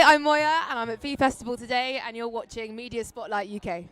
I'm Moya and I'm at V Festival today and you're watching Media Spotlight UK.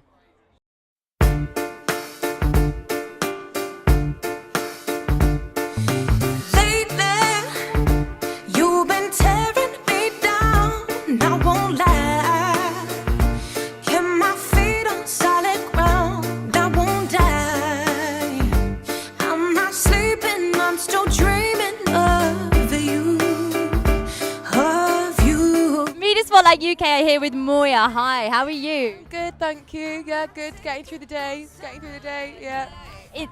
Spotlight UK are here with Moya. Hi, how are you? Good, thank you. Yeah, good. Getting through the day. Yeah.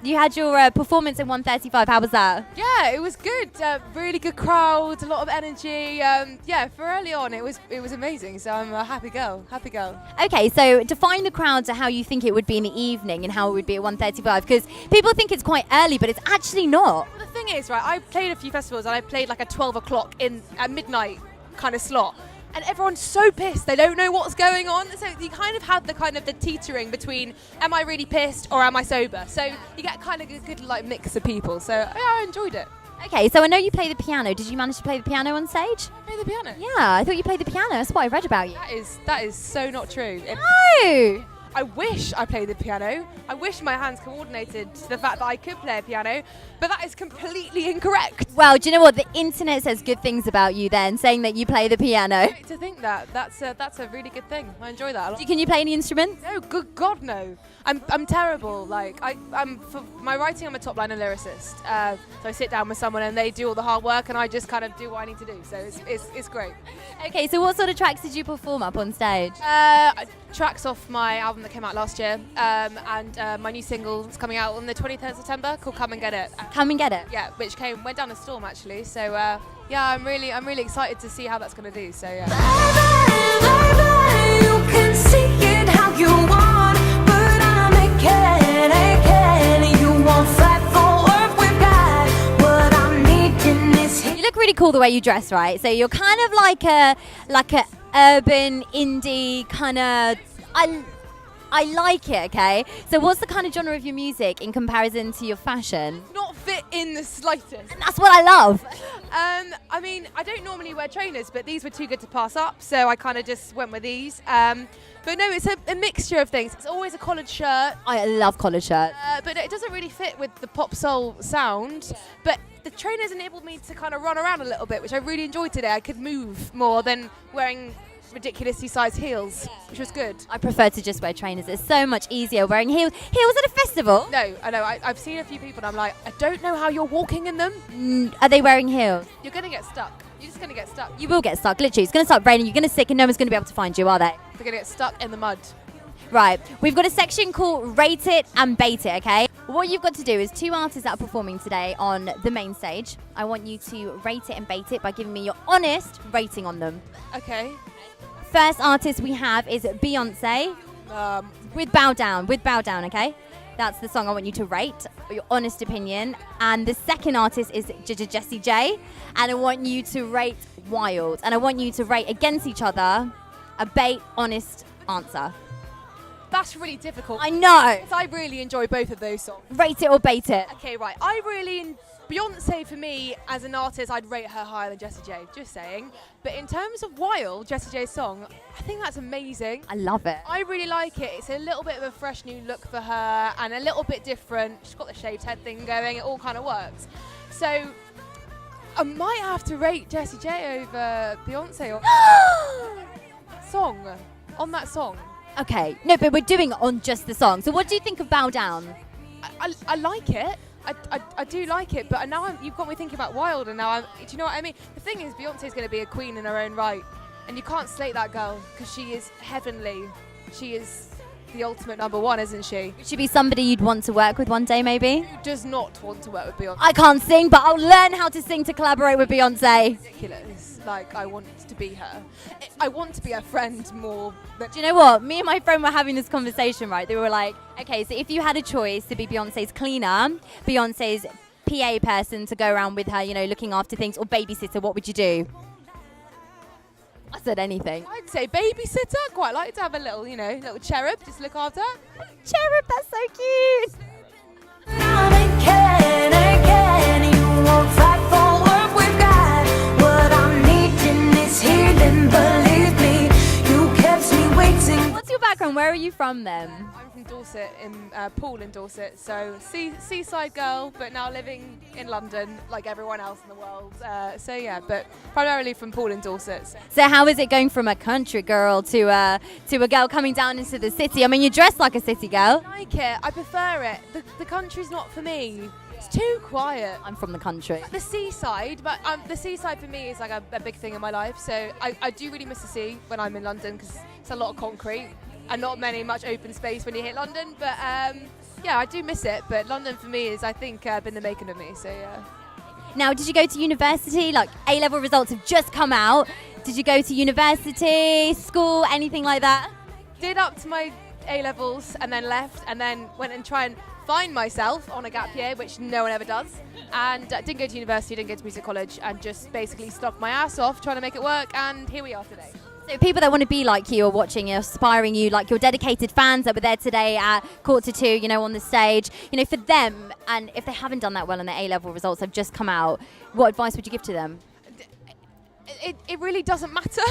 You had your performance in 135. How was that? Yeah, it was good. Really good crowd. A lot of energy. Yeah, for early on, it was amazing. So I'm a happy girl. Okay, so define the crowd to how you think it would be in the evening and how it would be at 135. Because people think it's quite early, but it's actually not. The thing is, right? I played a few festivals and I played like a 12 o'clock at midnight kind of slot. And everyone's so pissed, they don't know what's going on. So you kind of have the teetering between, am I really pissed or am I sober? So you get kind of a good like mix of people. So yeah, I enjoyed it. Okay, so I know you play the piano. Did you manage to play the piano on stage? Play the piano? Yeah, I thought you played the piano. That's what I read about you. That is so not true. No! I wish I played the piano. I wish my hands coordinated to the fact that I could play a piano, but that is completely incorrect. Well, do you know what? The internet says good things about you then, saying that you play the piano. To think that's a really good thing. I enjoy that a lot. Can you play any instruments? No, good God, no. I'm terrible. Like I'm for my writing, I'm a top liner lyricist. So I sit down with someone and they do all the hard work, and I just kind of do what I need to do. So it's great. Okay, so what sort of tracks did you perform up on stage? Tracks off my album that came out last year, and my new single is coming out on the 23rd of September called "Come and Get It." Come and Get It. Yeah, which went down a storm actually. So yeah, I'm really excited to see how that's going to do. So yeah. You can see it how you want, but I'm a can. You won't fight for what we've got. What I'm needing is. You look really cool the way you dress, right? So you're kind of like a urban indie kind of. I like it, okay? So what's the kind of genre of your music in comparison to your fashion? Not fit in the slightest. And that's what I love. I mean, I don't normally wear trainers, but these were too good to pass up, so I kind of just went with these. But no, it's a mixture of things. It's always a collared shirt. I love collared shirts. But it doesn't really fit with the pop soul sound. But the trainers enabled me to kind of run around a little bit, which I really enjoyed today. I could move more than wearing ridiculously sized heels, which was good. I prefer to just wear trainers. It's so much easier wearing heels. Heels at a festival? No, I know. I've seen a few people and I'm like, I don't know how you're walking in them. Are they wearing heels? You're going to get stuck. You're just going to get stuck. You will get stuck, literally. It's going to start raining, you're going to stick and no one's going to be able to find you, are they? You're going to get stuck in the mud. Right, we've got a section called Rate It and Bait It, okay? What you've got to do is two artists that are performing today on the main stage. I want you to rate it and bait it by giving me your honest rating on them. Okay. First artist we have is Beyonce with Bow Down, okay? That's the song I want you to rate, your honest opinion. And the second artist is Jessie J, and I want you to rate Wild. And I want you to rate against each other a bait, honest answer. That's really difficult. I know. I really enjoy both of those songs. Rate it or bait it. Okay, right. Beyonce, for me, as an artist, I'd rate her higher than Jessie J, just saying. But in terms of Wild, Jessie J's song, I think that's amazing. I love it. I really like it. It's a little bit of a fresh new look for her and a little bit different. She's got the shaved head thing going. It all kind of works. So I might have to rate Jessie J over Beyonce on that song. Okay. No, but we're doing it on just the song. So what do you think of Bow Down? I like it. I do like it, but now you've got me thinking about Wild, and now do you know what I mean? The thing is, Beyonce's going to be a queen in her own right, and you can't slate that girl because she is heavenly. She is the ultimate number one, isn't she? Would she be somebody you'd want to work with one day, maybe? Who does not want to work with Beyonce? I can't sing, but I'll learn how to sing to collaborate with Beyonce. Ridiculous. Like, I want to be her. I want to be her friend more than... Do you know what? Me and my friend were having this conversation, right? They were like, okay, so if you had a choice to be Beyonce's cleaner, Beyonce's PA person to go around with her, you know, looking after things, or babysitter, what would you do? I said anything. I'd say babysitter. Quite like to have a little, you know, little cherub, just look after her. Cherub, that's so cute. You won't fight for what we've got. What I'm needing is healing, believe Where are you from then? I'm from Dorset, in Poole in Dorset, so seaside girl, but now living in London like everyone else in the world. So yeah, but primarily from Poole in Dorset. So how is it going from a country girl to a girl coming down into the city? I mean, you dress like a city girl. I like it. I prefer it. The country's not for me. It's too quiet. I'm from the country. The seaside, but the seaside for me is like a big thing in my life. So I do really miss the sea when I'm in London because it's a lot of concrete and not much open space when you hit London. But yeah, I do miss it. But London for me is, I think, been the making of me. So yeah. Now, did you go to university? Like A-level results have just come out. Did you go to university, school, anything like that? Did up to my A-levels and then left and then went and try and find myself on a gap year, which no one ever does, and didn't go to university, didn't go to music college, and just basically stuck my ass off trying to make it work, and here we are today. So people that want to be like you or watching you, aspiring you, like your dedicated fans that were there today at 1:45, you know, on the stage, you know, for them, and if they haven't done that well and their A-level results have just come out, what advice would you give to them? It really doesn't matter.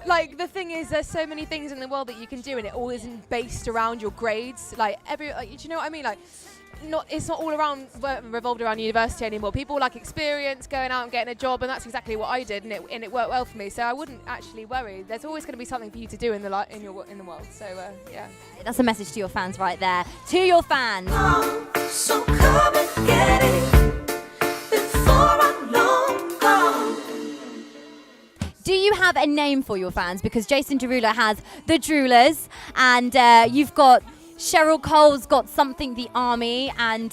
Like, the thing is, there's so many things in the world that you can do, and it all isn't based around your grades. Like, do you know what I mean? Like, it's not all revolved around university anymore. People like experience, going out and getting a job, and that's exactly what I did, and it worked well for me. So I wouldn't actually worry. There's always going to be something for you to do in the world. So yeah. That's a message to your fans right there. To your fans. So come and get it before I'm long gone. Do you have a name for your fans? Because Jason Derulo has the Droolers, and you've got Cheryl Cole's got something, the army, and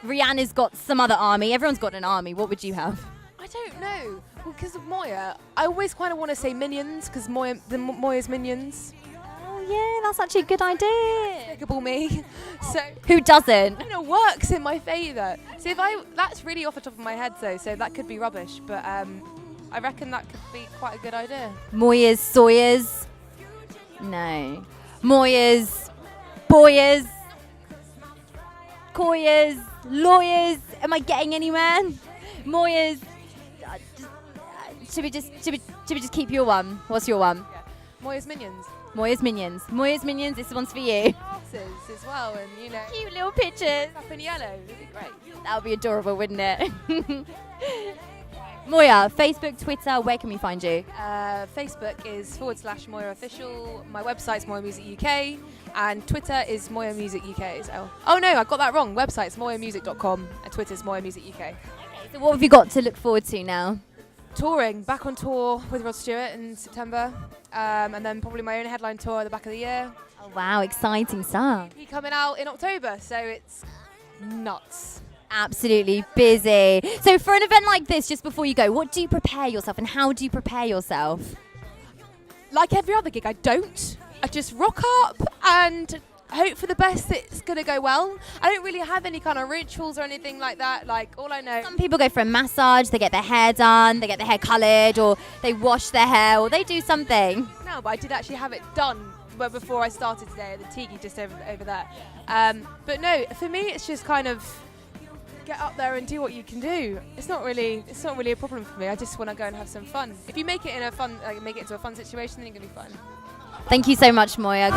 Rihanna's got some other army. Everyone's got an army. What would you have? I don't know. Well, because of Moya, I always kind of want to say Minions, because Moya's Minions. Oh yeah, that's actually a good idea. Despicable me. So Who doesn't? it works in my favour. So that's really off the top of my head though, so that could be rubbish, but I reckon that could be quite a good idea. Moyas, Sawyers. No. Moyas, Boyers, Coyers, Lawyers. Am I getting anywhere? Moyas. Should we just keep your one? What's your one? Yeah. Moya's Minions. Moya's Minions. Moya's Minions. This one's for you. Glasses as well, and you know, Cute little pictures. up in yellow. It'd be great. That would be adorable, wouldn't it? Moya, Facebook, Twitter, where can we find you? Facebook is /Moya Official. My website's Moya Music UK, and Twitter is Moya Music UK. Oh no, I got that wrong. Website's moyamusic.com, and Twitter's Moya Music UK. So what have you got to look forward to now? Touring, back on tour with Rod Stewart in September, and then probably my own headline tour at the back of the year. Oh wow, exciting stuff. He coming out in October, so it's nuts. Absolutely busy. So for an event like this, just before you go, what do you prepare yourself and how do you prepare yourself? Like every other gig, I don't. I just rock up and hope for the best. It's going to go well. I don't really have any kind of rituals or anything like that. Like, all I know... Some people go for a massage, they get their hair done, they get their hair coloured, or they wash their hair, or they do something. No, but I did actually have it done before I started today at the Tiki just over there. But no, for me, it's just kind of... get up there and do what you can do. It's not really a problem for me. I just want to go and have some fun. If you make it into a fun situation, then it's going to be fun. Thank you so much, Moya.